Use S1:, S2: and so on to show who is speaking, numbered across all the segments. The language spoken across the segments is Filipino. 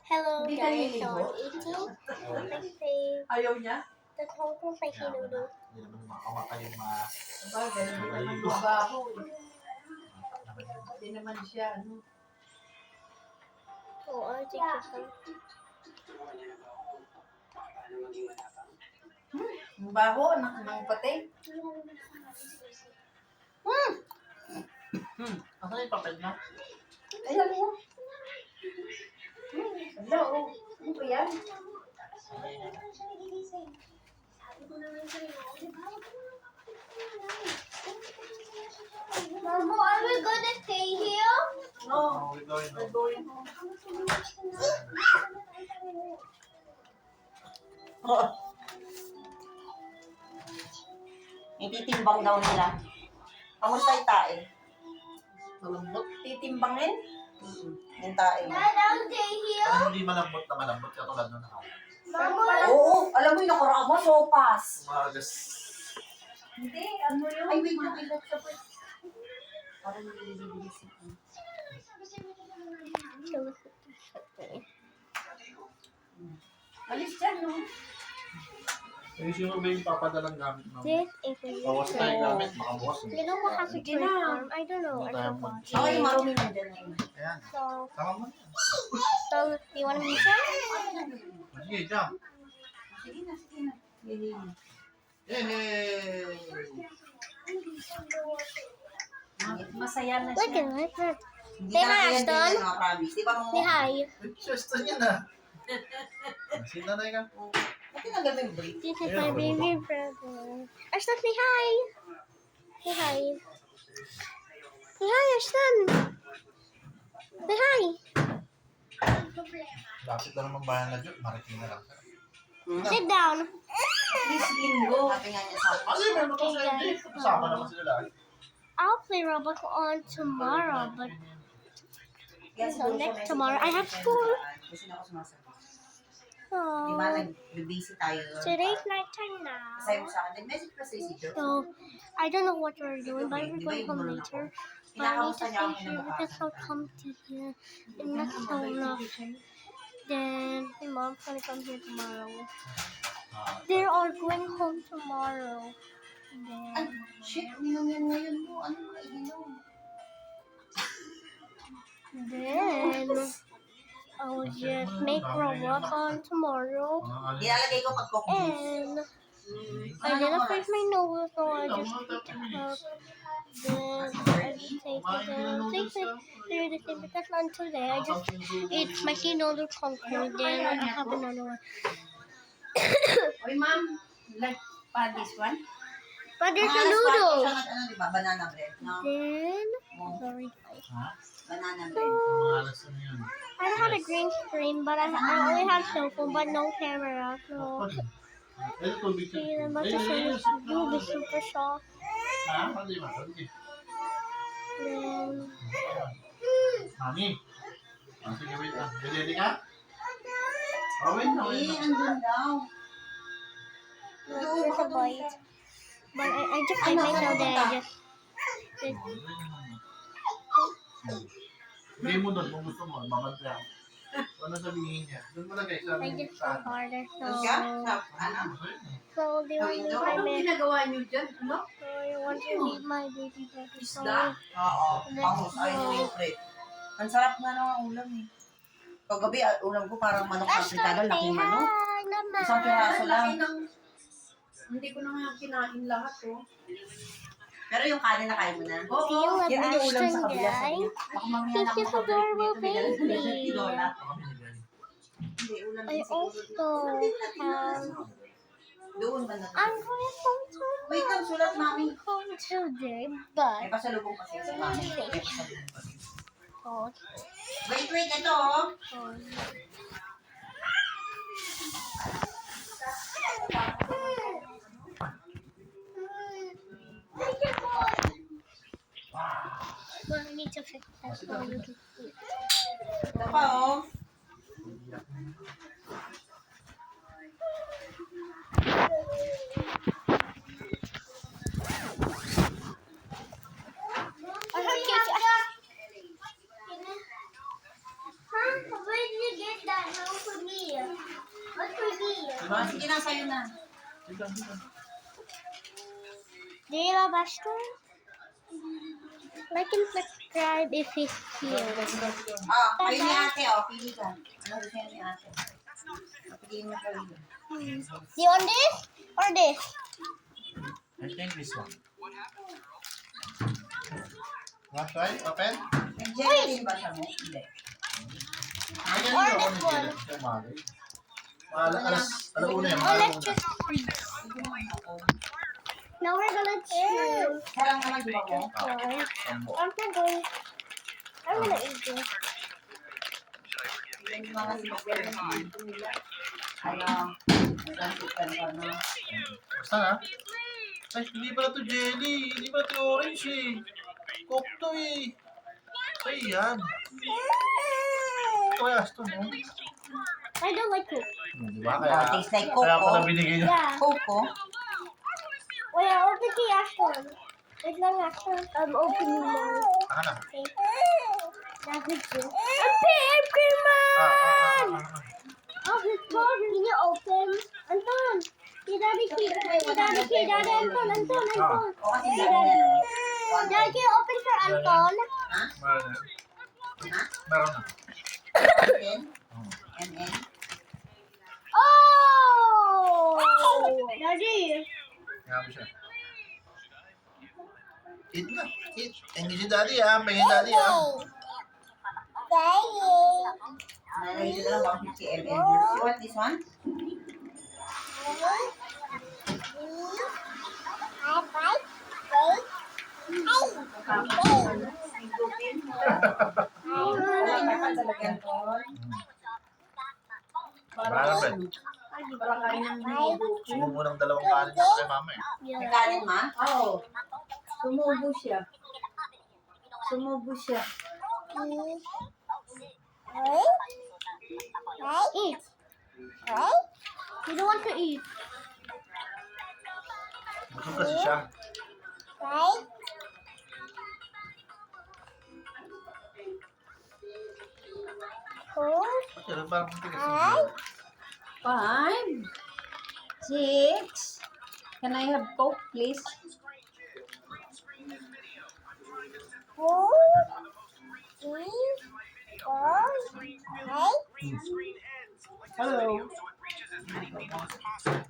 S1: Hello
S2: Hindi ka
S1: guys,
S2: nililigo?
S1: so I'm eating my fave,
S2: Ayaw niya?
S1: the Hongkong spicy noodle.
S3: Hindi naman makamata yung mga...
S2: Aba, ganun din naman mabaho eh. Hindi naman siya, ano.
S1: Oh, I'll take this one.
S2: Ang baho, anak ng pati.
S3: Asan yung papel na?
S2: Ayan mo. Hello, ano ba yan?
S1: Mama, are we gonna stay here?
S2: No,
S3: We're going
S2: we're
S3: home.
S2: going home. Oh. Ititimbang daw nila. Kamusta yung tae?
S3: Malambot.
S2: Titimbangin? Yung tae.
S1: Dad, I'll stay here.
S3: Parang hindi malambot na malambot katulad nun ako.
S1: Mama,
S2: Oo, alam mo yung nakaraan mo, sopas.
S3: Umagas.
S2: Hindi, ano yun? Ay, wait lang, ilot sa pwede. Parang nilililis ito. Alis dyan, no?
S3: Ayusin mo ba yung papadalang gamit mo?
S1: this is a
S3: Bawas na yung gamit, makabukas.
S1: You know what has a
S2: Sige na.
S1: transform? I don't know. I
S3: Tayo
S1: forgot.
S2: Okay, marumi na dyan.
S3: Ayan.
S1: So,
S3: Tama mo yan.
S1: you want me to?
S3: Sige, jump.
S2: Sige na, sige na. Yay.
S3: Yay!
S2: Masaya na
S1: Look
S2: siya.
S1: at that.
S2: Hindi
S1: Say
S2: na
S1: hi,
S2: yan din
S1: Ashton.
S2: yan, mga promise. Di ba mo?
S1: Say hi.
S3: Just niya na. Sino na ka?
S2: Bakit tinanggal mo yung break?
S1: This is my baby brother. Ashton, say hi. Say hi. Say hi, Ashton. Say hi.
S3: Lapit na naman bayan na Diyo. Mariting na lang.
S1: Sit down.
S2: This linggo. Sabi nga niya sa akin.
S3: Kasi meron ko sa hindi. Kasama naman sila lahat.
S1: I'll play Roblox on tomorrow, but so next tomorrow I have school.
S2: Kasi na ako sumasagot. Di ba,
S1: So
S2: nag-busy tayo.
S1: today's nighttime now.
S2: Sabi mo sa akin, nag-message pa sa'yo si Jo.
S1: So I don't know what we're doing, but we're going home later. But I need to stay here because it's so comfy here and not so rough. Then my mom's gonna come here tomorrow. They are going home tomorrow.
S2: Ay,
S1: Then
S2: shit, uminom yan ngayon mo. Ano mga inom?
S1: I will just make Roblox on tomorrow.
S2: Nilalagay ko pag cook-juice.
S1: And I didn't fix my nose, so I just picked it up. Then I just take it down. Take it through the thing because not today. I just eat spicy noodle Concord. Then I have another one.
S2: Oy, ma'am. Like, pa this one?
S1: But there's a
S2: Mga alas 4
S1: noodle.
S2: siya ano, di ba? Banana bread, no?
S1: Then
S2: Oh,
S1: sorry guys.
S3: Ha?
S2: banana
S1: So
S2: bread.
S3: Malas na yun.
S1: I had a green screen, but I only have cell phone, but no camera. So
S3: Ay, tubig ka.
S1: see, I'm about to show you do the super soft.
S3: Ha? Hindi ba? Hindi.
S1: Then
S3: Mami. Sige, wait lang. Ready ka? Oh, wait na, wait
S2: Eh,
S3: na.
S2: andun daw.
S1: there's a bite. But I just did myself that I just
S3: Bigay mo doon kung gusto mo. Babantay ako. Ano sabihin niya? Doon mo lagay sa
S1: I just so harder.
S2: Doon ka? Sa, ano?
S1: So they want to leave my
S2: Anong
S1: bed.
S2: ginagawa niyo dyan? Ano?
S1: So I want to leave my baby bed. So
S2: Isda? Oo. Bangus. Ay, no, yung bread. Ang sarap nga ng ulam eh. Kagabi, ulam ko parang manok afrikado.
S1: say
S2: Laking manok.
S1: hi, Mama.
S2: Isang piraso lang.
S4: Hindi ko na nga kinain lahat, oh.
S2: Pero yung kanin na kain mo na.
S1: See you with
S2: Yan yung ulam sa
S1: Ashton,
S2: kabila. Sabi niya,
S1: guys.
S2: baka mamaya
S1: This
S2: na ako
S1: is adorable
S2: dito. May
S1: baby.
S2: si Lola.
S3: Ako binigay.
S2: Hindi, ulam
S1: I
S2: din siguro.
S1: also have.
S2: Doon ba na?
S1: I'm going home
S2: Wait lang, sulat mami.
S1: home today,
S2: May
S1: but
S2: pasalubong kasi sa mami. May pasalubong kasi.
S1: oh,
S2: Wait, ito oh.
S1: well, I need to fix this so you can see.
S2: Ito pa oh.
S1: Huh? Where did you get that?
S2: Ah, sige na, sa'yo na.
S3: Dito, dito.
S1: Do you love Ashton? Like and subscribe if he's here.
S2: Ah, kayo ni ate, oh. Pili ka. Ano gusto niya ni ate? Piliin mo kayo.
S1: Do you want this or this?
S3: I think this one. Want to try? Open?
S2: Nag-gelatin ba siya mo? Hindi.
S3: Lagyan
S1: Or
S3: niyo ako
S1: this
S3: ng
S1: one.
S3: gelatin. Umaga. Alauna yan.
S1: Oh, let's just see. Now we're gonna choose
S2: Sarang naman, di ba ko?
S1: one.
S3: Sambo.
S1: I'm gonna eat this.
S2: Yung mga sinagyan dito nila. Ano? Transitan pa na.
S3: Basta na. Ay, hindi pala to jelly. Hindi pala to orange eh. Coke to eh. Ay, yan. Ito kaya ito, no?
S1: I don't like it.
S3: Di ba?
S2: Oh,
S3: Kaya,
S2: tastes like
S3: kaya pala
S2: coco.
S3: binigay niya.
S1: Yeah.
S2: Coco?
S1: Wait, I'll open the Ashton. Wait lang, Ashton. I'm opening mine.
S3: Taka na.
S1: Okay. That's it. I'm cream man! Oh, his phone. Can you open? Anton. Hey, Daddy, Anton.
S2: O kasi
S1: Hey,
S2: dami
S1: Daddy.
S2: na.
S1: Daddy, can you open for Anton?
S3: Meron na.
S2: Ha?
S3: Meron na.
S2: N? N?
S1: Oh! Daddy.
S3: Kaya mo siya. Eat na. Eat. Hindi si daddy ah. Pahingin daddy ah.
S2: Nalagay ko na lang 150 ml. You want this one?
S3: Wala na, Ben.
S4: Parang kain ng binubukin.
S3: Gusto mo munang dalawang kanin sa kay mama eh.
S2: May kanin ma?
S4: Oo. Sumubo siya.
S1: Eat. You don't want to eat.
S3: Busog kasi siya. Pati rin parang hindi kasi.
S4: 5, 6. Can I have Coke, please?
S2: Hello.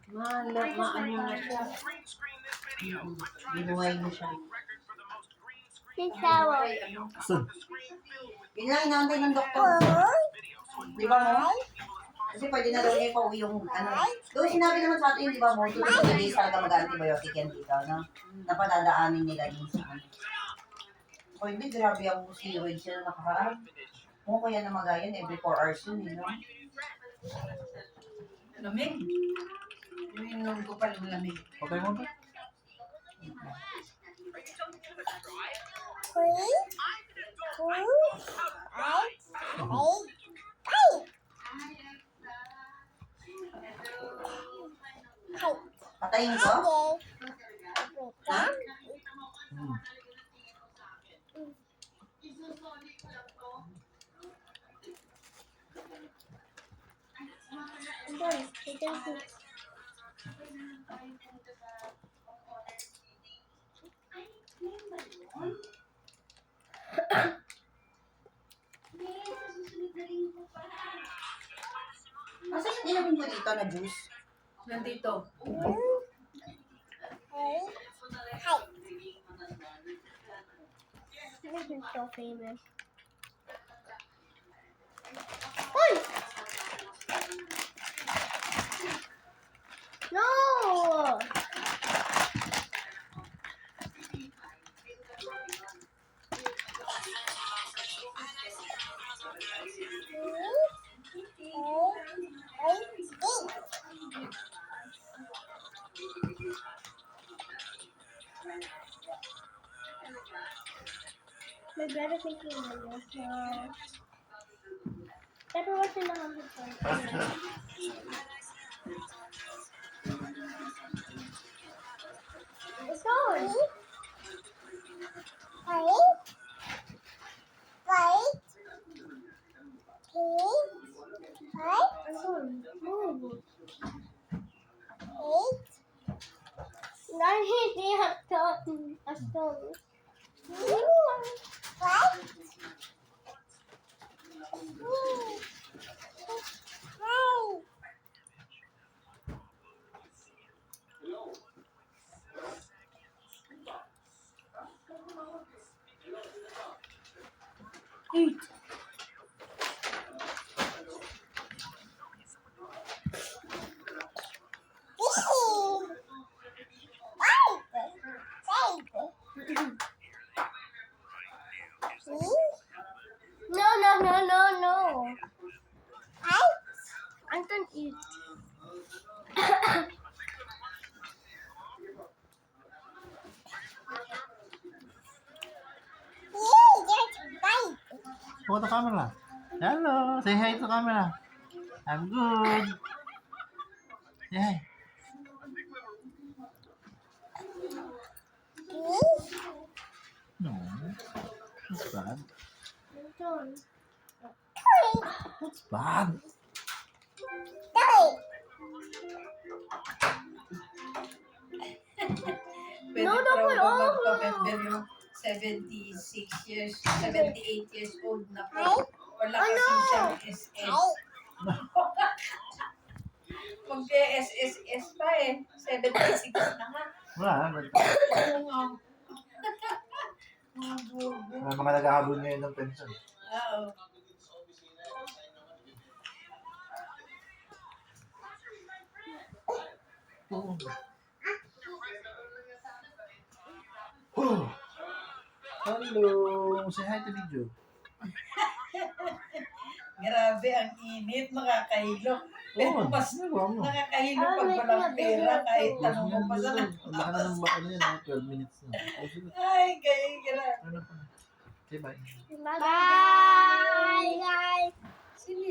S4: Maano na siya.
S2: Binuhay mo siya.
S1: Big sour.
S2: Yun lang inaantay ng doktor. Di ba mo? Kasi pwede na daw niya ipauwi yung ano. Doon sinabi naman sa atin, di ba mo, 2 to 3 days talaga mag-antibiotic yan dito, no? Napadadaanin nila yun sa ano. O hindi, grabe ang steroids sila nakakaan. Kung kaya na magayan, every 4 hours yun, no?
S4: Lamig. Yung ko pa lamig.
S3: Okay mo ba?
S2: Patayin ko? Ha? Asa yung nilagin ko dito na juice?
S4: Nandito.
S1: This is so famous. Uy! No! My brother thinking of this. Everyone's in the 100%. It's going. Move. hindi Aston. No. Anton eat.
S3: Look at the camera. Hello. Say hi to the camera. I'm good. Say hi. No. That's bad.
S1: Anton.
S3: That's bad.
S4: Pwede
S1: No,
S4: raw
S1: no,
S4: ba
S1: no.
S4: magpa-member yung 78 years old na po. Wala kasi siyang SS. Mag-SSS pa eh. 76 na nga.
S3: Wala.
S4: Oo nga.
S3: May mga naghahabol ngayon ng pension.
S4: Oo.
S3: Oo. Hello. Say hi to Video.
S4: Grabe, ang init, nakakahilo. Pero
S3: Oo,
S4: mas
S3: nagawa mo.
S4: nakakahilo pag walang pera kahit tanong mo pa sa
S3: Ang laki na ng ano yan, 12 minutes na. Ayos na.
S4: Ay, kaya grabe.
S3: Ano pa? Okay, bye.
S1: Bye.
S4: Sino